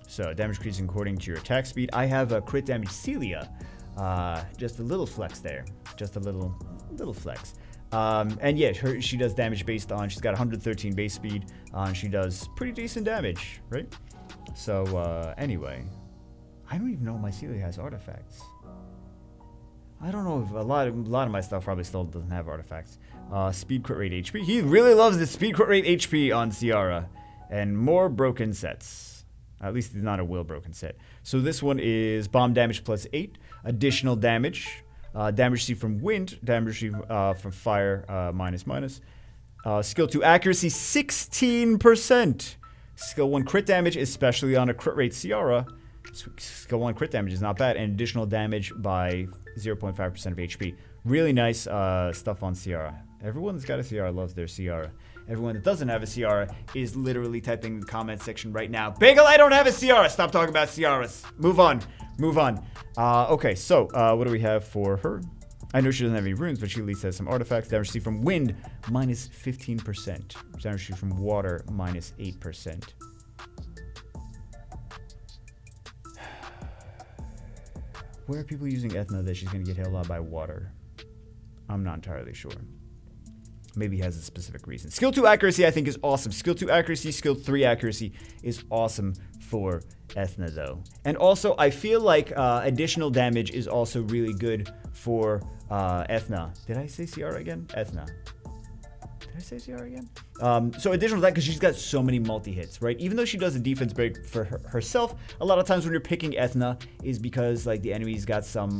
So damage increasing according to your attack speed. I have a crit damage Celia, just a little flex there, just a little flex. And yeah, she does damage based on, she's got 113 base speed, and she does pretty decent damage, right? So anyway, I don't even know if my Celia has artifacts. I don't know if a lot of my stuff probably still doesn't have artifacts. Speed crit rate HP. He really loves the speed crit rate HP on Ciara. And more broken sets. At least it's not a will broken set. So this one is bomb damage plus 8. Additional damage. Damage received from wind. Damage received from fire minus. Skill 2 accuracy 16%. Skill 1 crit damage, especially on a crit rate Ciara. Skill 1 crit damage is not bad. And additional damage by 0.5% of HP. Really nice stuff on Ciara. Everyone that's got a Ciara loves their Ciara. Everyone that doesn't have a Ciara is literally typing in the comment section right now, Bagel, I don't have a Ciara. Stop talking about Ciaras. Move on. Okay, so what do we have for her? I know she doesn't have any runes, but she at least has some artifacts. Damage received from wind, minus 15%. Damage received from water, minus 8%. Where are people using Ethna that she's going to get hit a lot by water? I'm not entirely sure. Maybe he has a specific reason. Skill 2 accuracy, I think, is awesome. Skill 2 accuracy, skill 3 accuracy is awesome for Ethna, though. And also, I feel like additional damage is also really good for Ethna. Did I say CR again? Ethna. Did I say CR again? So additional that, because she's got so many multi-hits, right? Even though she does a defense break for herself, a lot of times when you're picking Ethna is because like the enemy's got some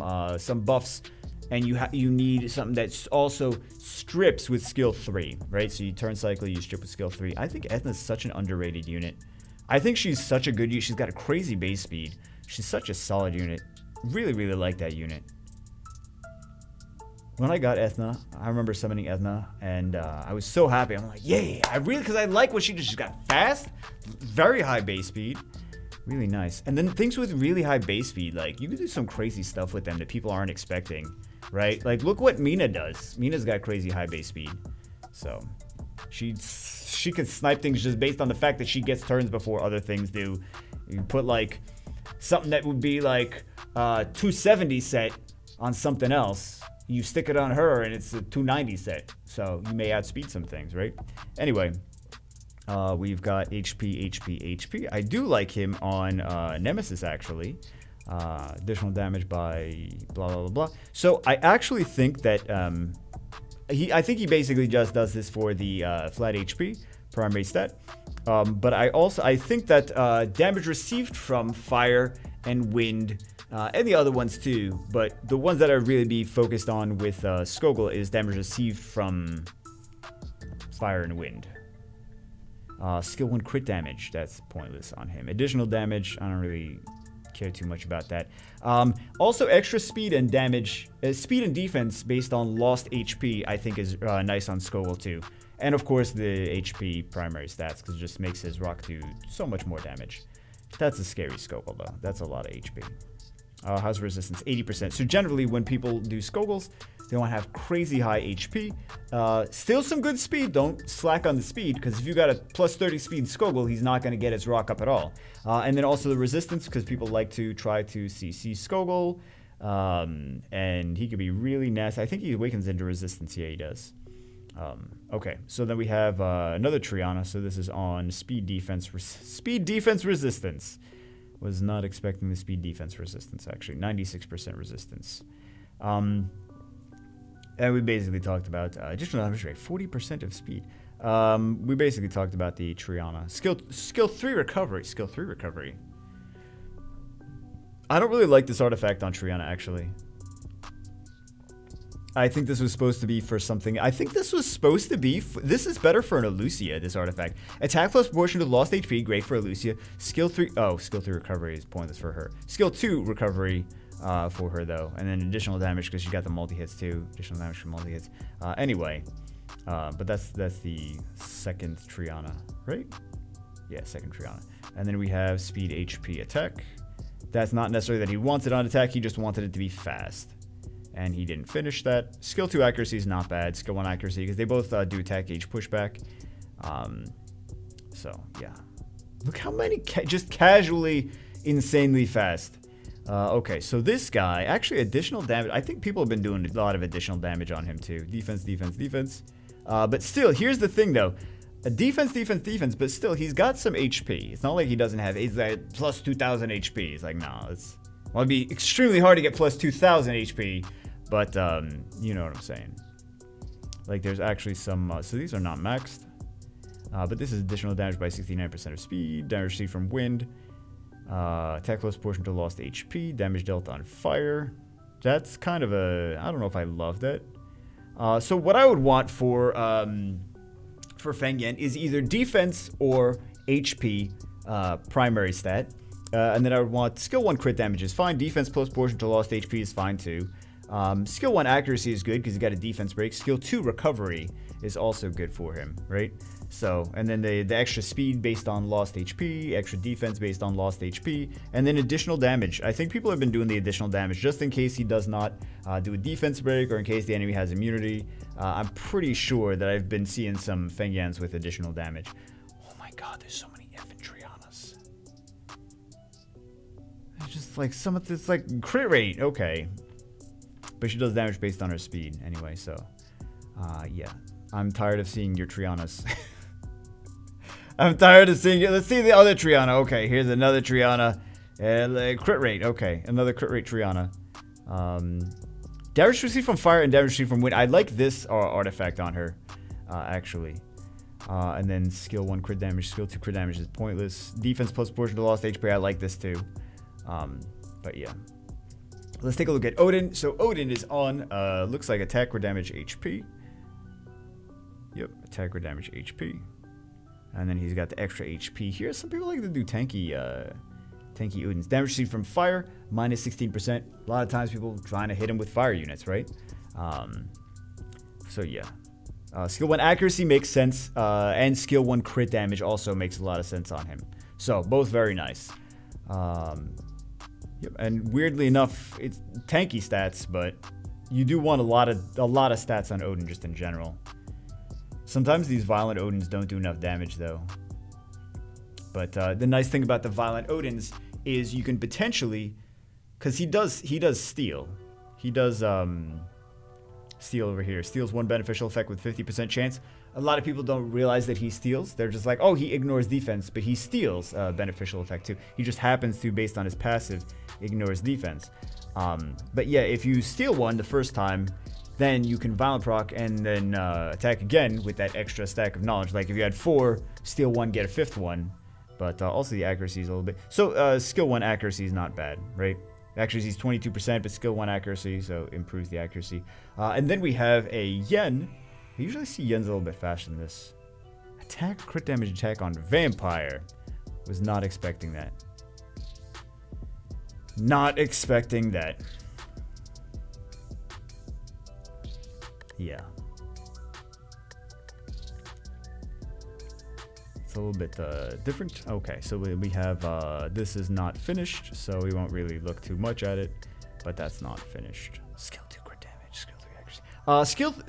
buffs, and you need something that also strips with skill 3, right? So you turn cycle, you strip with skill 3. I think Ethna's such an underrated unit. I think she's such a good unit. She's got a crazy base speed. She's such a solid unit. Really, really like that unit. When I got Ethna, I remember summoning Ethna, and I was so happy. I'm like, yay! Because I like what she does. She's got fast, very high base speed. Really nice. And then things with really high base speed, like, you can do some crazy stuff with them that people aren't expecting, right? Like, look what Mina does. Mina's got crazy high base speed. So, she can snipe things just based on the fact that she gets turns before other things do. You put, like, something that would be, like, 270 set on something else. You stick it on her, and it's a 290 set. So, you may outspeed some things, right? Anyway. We've got HP. I do like him on Nemesis, actually. Additional damage by blah, blah, blah, blah. So I actually think that I think he basically just does this for the flat HP, primary stat. But I think that damage received from fire and wind, and the other ones too, but the ones that I really be focused on with Skogul is damage received from fire and wind. Skill 1 crit damage, that's pointless on him. Additional damage, I don't really care too much about that. Also, extra speed and damage, speed and defense based on lost HP, I think is nice on Skogul too. And of course, the HP primary stats, because it just makes his rock do so much more damage. That's a scary Skogul though. That's a lot of HP. How's resistance? 80%. So generally, when people do Skoguls, they want to have crazy high HP. Still some good speed. Don't slack on the speed, because if you got a plus 30 speed Skogul, he's not going to get his rock up at all. And then also the resistance, because people like to try to CC Skogul. And he could be really nasty. I think he awakens into resistance. Yeah, he does. Okay, so then we have another Triana. So this is on speed defense resistance. Was not expecting the speed defense resistance, actually. 96% resistance. And we basically talked about additional damage rate, 40% of speed. We basically talked about the Triana. Skill 3 recovery. Skill 3 recovery. I don't really like this artifact on Triana, actually. I think this was supposed to be for something. I think this was supposed to be. This is better for an Elucia, this artifact. Attack plus proportion to lost HP, great for Elucia. Skill 3. Oh, skill 3 recovery is pointless for her. Skill 2 recovery for her, though. And then additional damage because she got the multi hits, too. Additional damage from multi hits. Anyway. But that's the second Triana, right? Yeah, second Triana. And then we have speed HP attack. That's not necessarily that he wants it on attack. He just wanted it to be fast. And he didn't finish that. Skill 2 accuracy is not bad. Skill 1 accuracy, because they both do attack gauge pushback. So, yeah. Look how many just casually insanely fast. Okay, so this guy, actually additional damage. I think people have been doing a lot of additional damage on him too. Defense. But still, here's the thing though. Defense, but still, he's got some HP. It's not like he doesn't have, he's like plus 2,000 HP. It's like, no, it'd be extremely hard to get plus 2,000 HP. But, you know what I'm saying. Like, there's actually some, so these are not maxed. But this is additional damage by 69% of speed, damage received from wind, attack plus portion to lost HP, damage dealt on fire. That's kind of I don't know if I love that. So what I would want for Feng Yan is either defense or HP primary stat. And then I would want skill 1 crit damage is fine, defense plus portion to lost HP is fine too. Skill 1 accuracy is good because he's got a defense break. Skill 2 recovery is also good for him, right? So, and then the extra speed based on lost HP, extra defense based on lost HP, and then additional damage. I think people have been doing the additional damage just in case he does not do a defense break or in case the enemy has immunity. I'm pretty sure that I've been seeing some Feng Yans with additional damage. Oh my god, there's so many effing Trianas. There's just like some of this like crit rate. Okay. But she does damage based on her speed anyway, so yeah. I'm tired of seeing your Trianas. I'm tired of seeing it. Let's see the other Triana. Okay, here's another Triana. Crit rate. Okay, another crit rate Triana. Damage received from fire and damage received from wind. I like this artifact on her, actually. And then skill 1 crit damage. Skill 2 crit damage is pointless. Defense plus portion to lost HP. I like this too. But yeah. Let's take a look at Odin. So Odin is on, looks like attack or damage HP. Yep, attack or damage HP. And then he's got the extra HP here. Some people like to do tanky Odins. Damage received from fire, minus 16%. A lot of times people trying to hit him with fire units, right? So yeah. Skill 1 accuracy makes sense. And skill 1 crit damage also makes a lot of sense on him. So both very nice. Yep, and weirdly enough, it's tanky stats, but you do want a lot of stats on Odin just in general. Sometimes these violent Odins don't do enough damage though. But the nice thing about the violent Odins is you can potentially, because he does steal. He does steal over here. Steals 1 beneficial effect with 50% chance. A lot of people don't realize that he steals. They're just like, oh, he ignores defense, but he steals beneficial effect too. He just happens to, based on his passive, ignores defense. But yeah, if you steal 1 the first time, then you can violent proc and then attack again with that extra stack of knowledge. Like if you had 4, steal 1, get a 5th one. But also the accuracy is a little bit. So skill 1 accuracy is not bad, right? Accuracy is 22%, but skill 1 accuracy, so improves the accuracy. And then we have a Yen. I usually see Yen's a little bit faster than this. Attack, crit damage attack on Vampire. Was not expecting that. Not expecting that. Yeah. It's a little bit different. Okay, so we have, this is not finished, so we won't really look too much at it, but that's not finished. Skill 2 crit damage, skill 3 accuracy.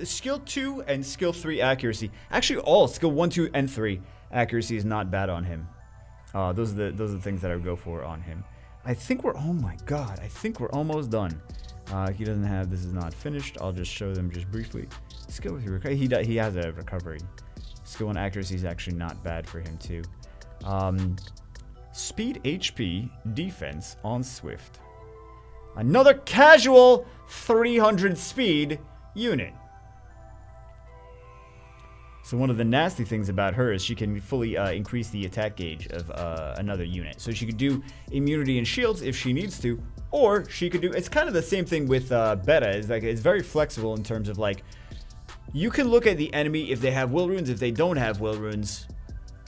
Skill 2 and skill 3 accuracy. Actually, all skill 1, 2, and 3 accuracy is not bad on him. Those are the things that I would go for on him. I think we're, oh my god, I think we're almost done. He doesn't have, this is not finished. I'll just show them just briefly. Skill 3, he has a recovery. Skill 1 accuracy is actually not bad for him too. Speed, HP, defense on Swift. Another casual 300 speed unit. So one of the nasty things about her is she can fully increase the attack gauge of another unit. So she could do immunity and shields if she needs to, or she could do, it's kind of the same thing with Beta. It's like, it's very flexible in terms of like, you can look at the enemy if they have will runes, if they don't have will runes,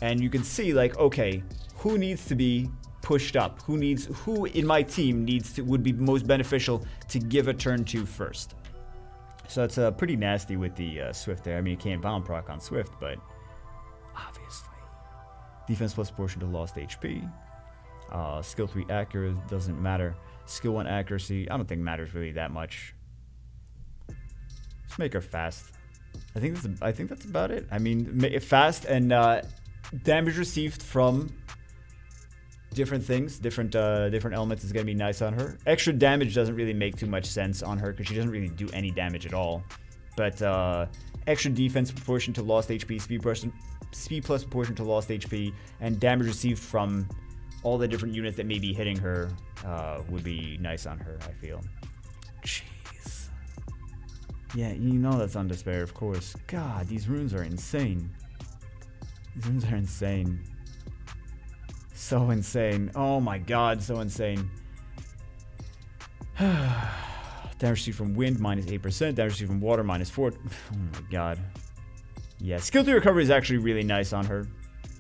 and you can see like, okay, who needs to be pushed up? Who in my team would be most beneficial to give a turn to first? So that's pretty nasty with the Swift there. I mean, you can't bound proc on Swift, but obviously. Defense plus portion to lost HP. Skill 3 accuracy doesn't matter. Skill 1 accuracy, I don't think matters really that much. Let's make her fast. I think that's about it. I mean, fast and damage received from different things, different elements is gonna be nice on her. Extra damage doesn't really make too much sense on her because she doesn't really do any damage at all. But extra defense proportion to lost HP, speed plus proportion to lost HP, and damage received from all the different units that may be hitting her would be nice on her, I feel. Jeez. Yeah, you know that's on Despair, of course. God, these runes are insane. These runes are insane. So insane. Oh my god, so insane. Damage received from wind, minus 8%. Damage received from water, minus 4. Oh my god. Yeah, skill 3 recovery is actually really nice on her.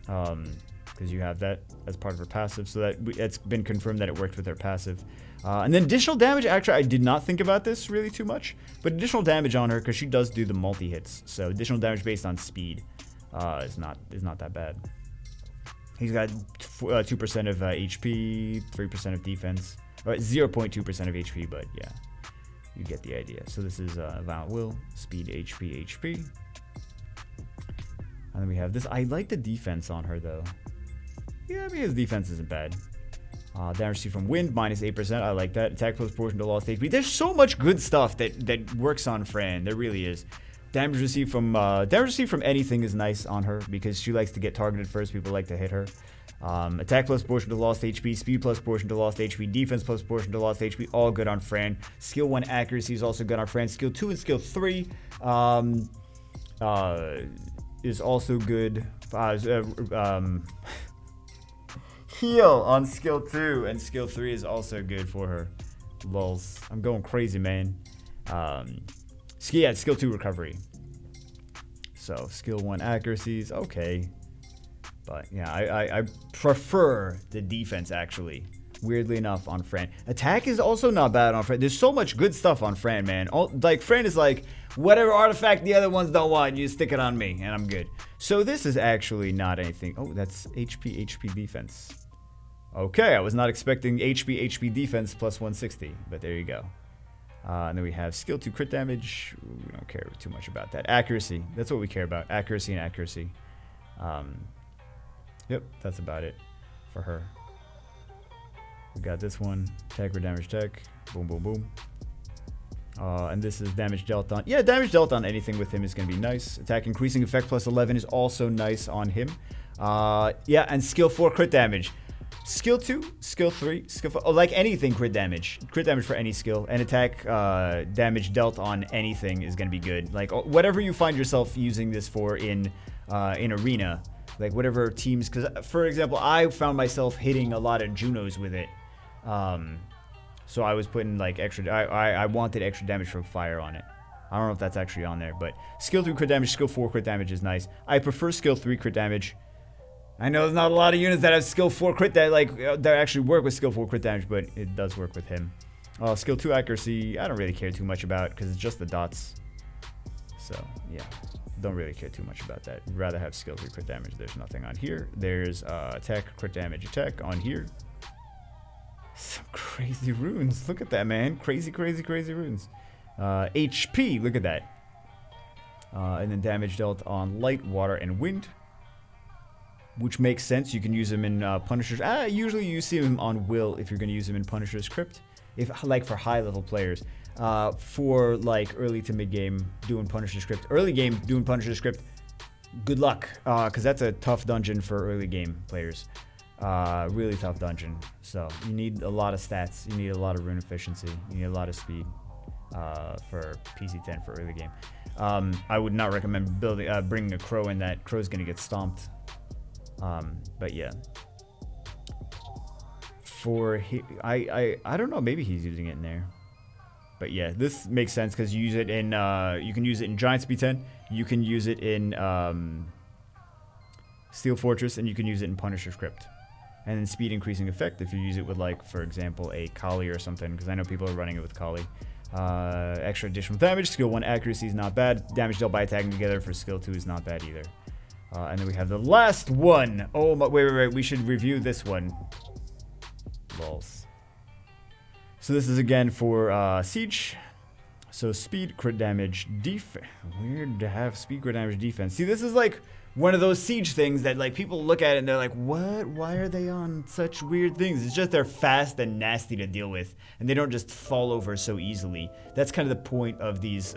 Because you have that as part of her passive. So that it's been confirmed that it worked with her passive. And then additional damage, actually I did not think about this really too much. But additional damage on her, because she does do the multi-hits. So additional damage based on speed is not that bad. He's got 2% of HP, 3% of defense, or 0.2% of HP, but yeah, you get the idea. So this is Violent Will, Speed, HP. And then we have this. I like the defense on her, though. Yeah, I mean, his defense isn't bad. Damage received from wind, minus 8%. I like that. Attack plus portion to lost HP. There's so much good stuff that works on Fran. There really is. Damage received from anything is nice on her because she likes to get targeted first. People like to hit her. Attack plus portion to lost HP, speed plus portion to lost HP, defense plus portion to lost HP, all good on Fran. Skill 1 accuracy is also good on Fran. Skill 2 and skill 3 is also good. Heal on skill 2 and skill 3 is also good for her. Lulz. I'm going crazy, man. Skill 2 recovery. So skill 1 accuracies, okay. But yeah, I prefer the defense actually. Weirdly enough on Fran. Attack is also not bad on Fran. There's so much good stuff on Fran, man. Like Fran is like whatever artifact the other ones don't want, you stick it on me and I'm good. So this is actually not anything. Oh, that's HP defense. Okay, I was not expecting HP defense plus 160, but there you go. And then we have skill 2 crit damage. We don't care too much about that. Accuracy, that's what we care about. Accuracy and accuracy. Yep, that's about it for her. We got this one, attack or damage tech. Boom, boom, boom. And this is damage dealt on. Yeah, damage dealt on anything with him is going to be nice. Attack increasing effect plus 11 is also nice on him. Yeah, and skill 4 crit damage. Skill 2, skill 3, skill 4, like anything crit damage. Crit damage for any skill. And attack damage dealt on anything is going to be good. Like whatever you find yourself using this for in arena. Like whatever teams, because for example, I found myself hitting a lot of Junos with it. So I was putting like extra, I wanted extra damage from fire on it. I don't know if that's actually on there, but skill 3 crit damage, skill 4 crit damage is nice. I prefer skill 3 crit damage. I know there's not a lot of units that have skill 4 crit that actually work with skill 4 crit damage, but it does work with him. Skill 2 accuracy, I don't really care too much about because it's just the dots. So yeah, don't really care too much about that. I'd rather have skill 3 crit damage. There's nothing on here. There's attack, crit damage, attack on here. Some crazy runes. Look at that, man. Crazy runes. HP, look at that. And then damage dealt on light, water, and wind. Which makes sense. You can use him in Punisher's. Usually you see him on Will if you're going to use him in Punisher's Crypt. If like for high level players. For like early to mid game doing Punisher's Crypt. Early game doing Punisher's Crypt. Good luck. Because that's a tough dungeon for early game players. Really tough dungeon. So you need a lot of stats. You need a lot of rune efficiency. You need a lot of speed for PC10 for early game. I would not recommend bringing a crow in that. Crow's going to get stomped. But yeah, I don't know, maybe he's using it in there, but yeah, this makes sense because you use it in you can use it in Giant Speed 10, you can use it in Steel Fortress, and you can use it in Punisher's Crypt. And then speed increasing effect if you use it with, like, for example, a Kali or something, because I know people are running it with Kali. Extra additional damage, skill 1 accuracy is not bad. Damage dealt by attacking together for skill 2 is not bad either. And then we have the last one. Oh my, wait. We should review this one. Lols. So this is again for Siege. So speed, crit damage, defense. Weird to have speed, crit damage, defense. See, this is like one of those Siege things that like people look at it and they're like, what? Why are they on such weird things? It's just they're fast and nasty to deal with, and they don't just fall over so easily. That's kind of the point of these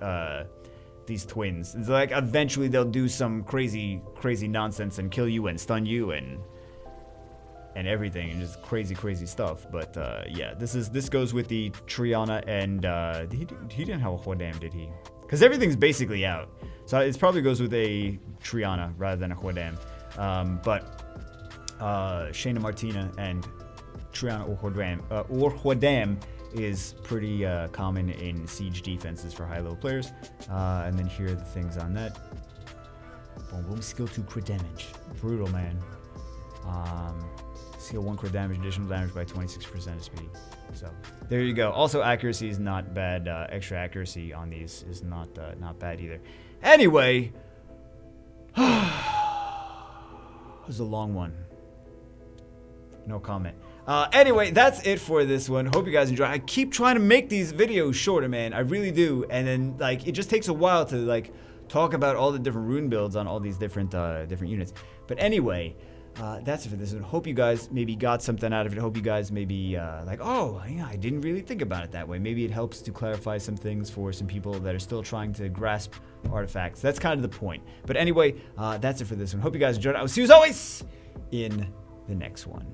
twins. It's like eventually they'll do some crazy nonsense and kill you and stun you and everything, and just crazy stuff. But yeah, this goes with the Triana, and he didn't have a Huadam, did he? Because everything's basically out, so it probably goes with a Triana rather than a Huadam. But Shayna Martina and Triana or Huadam is pretty common in Siege defenses for high-level players. And then here are the things on that. Boom, boom, skill 2 crit damage. Brutal, man. Skill 1 crit damage, additional damage by 26% of speed. So there you go. Also, accuracy is not bad. Extra accuracy on these is not bad either. Anyway, it was a long one. No comment. Anyway, that's it for this one. Hope you guys enjoy. I keep trying to make these videos shorter, man. I really do. And then, like, it just takes a while to, like, talk about all the different rune builds on all these different units. But anyway, that's it for this one. Hope you guys maybe got something out of it. Hope you guys maybe like, oh, yeah, I didn't really think about it that way. Maybe it helps to clarify some things for some people that are still trying to grasp artifacts. That's kind of the point. But anyway, that's it for this one. Hope you guys enjoyed it. I will see you as always in the next one.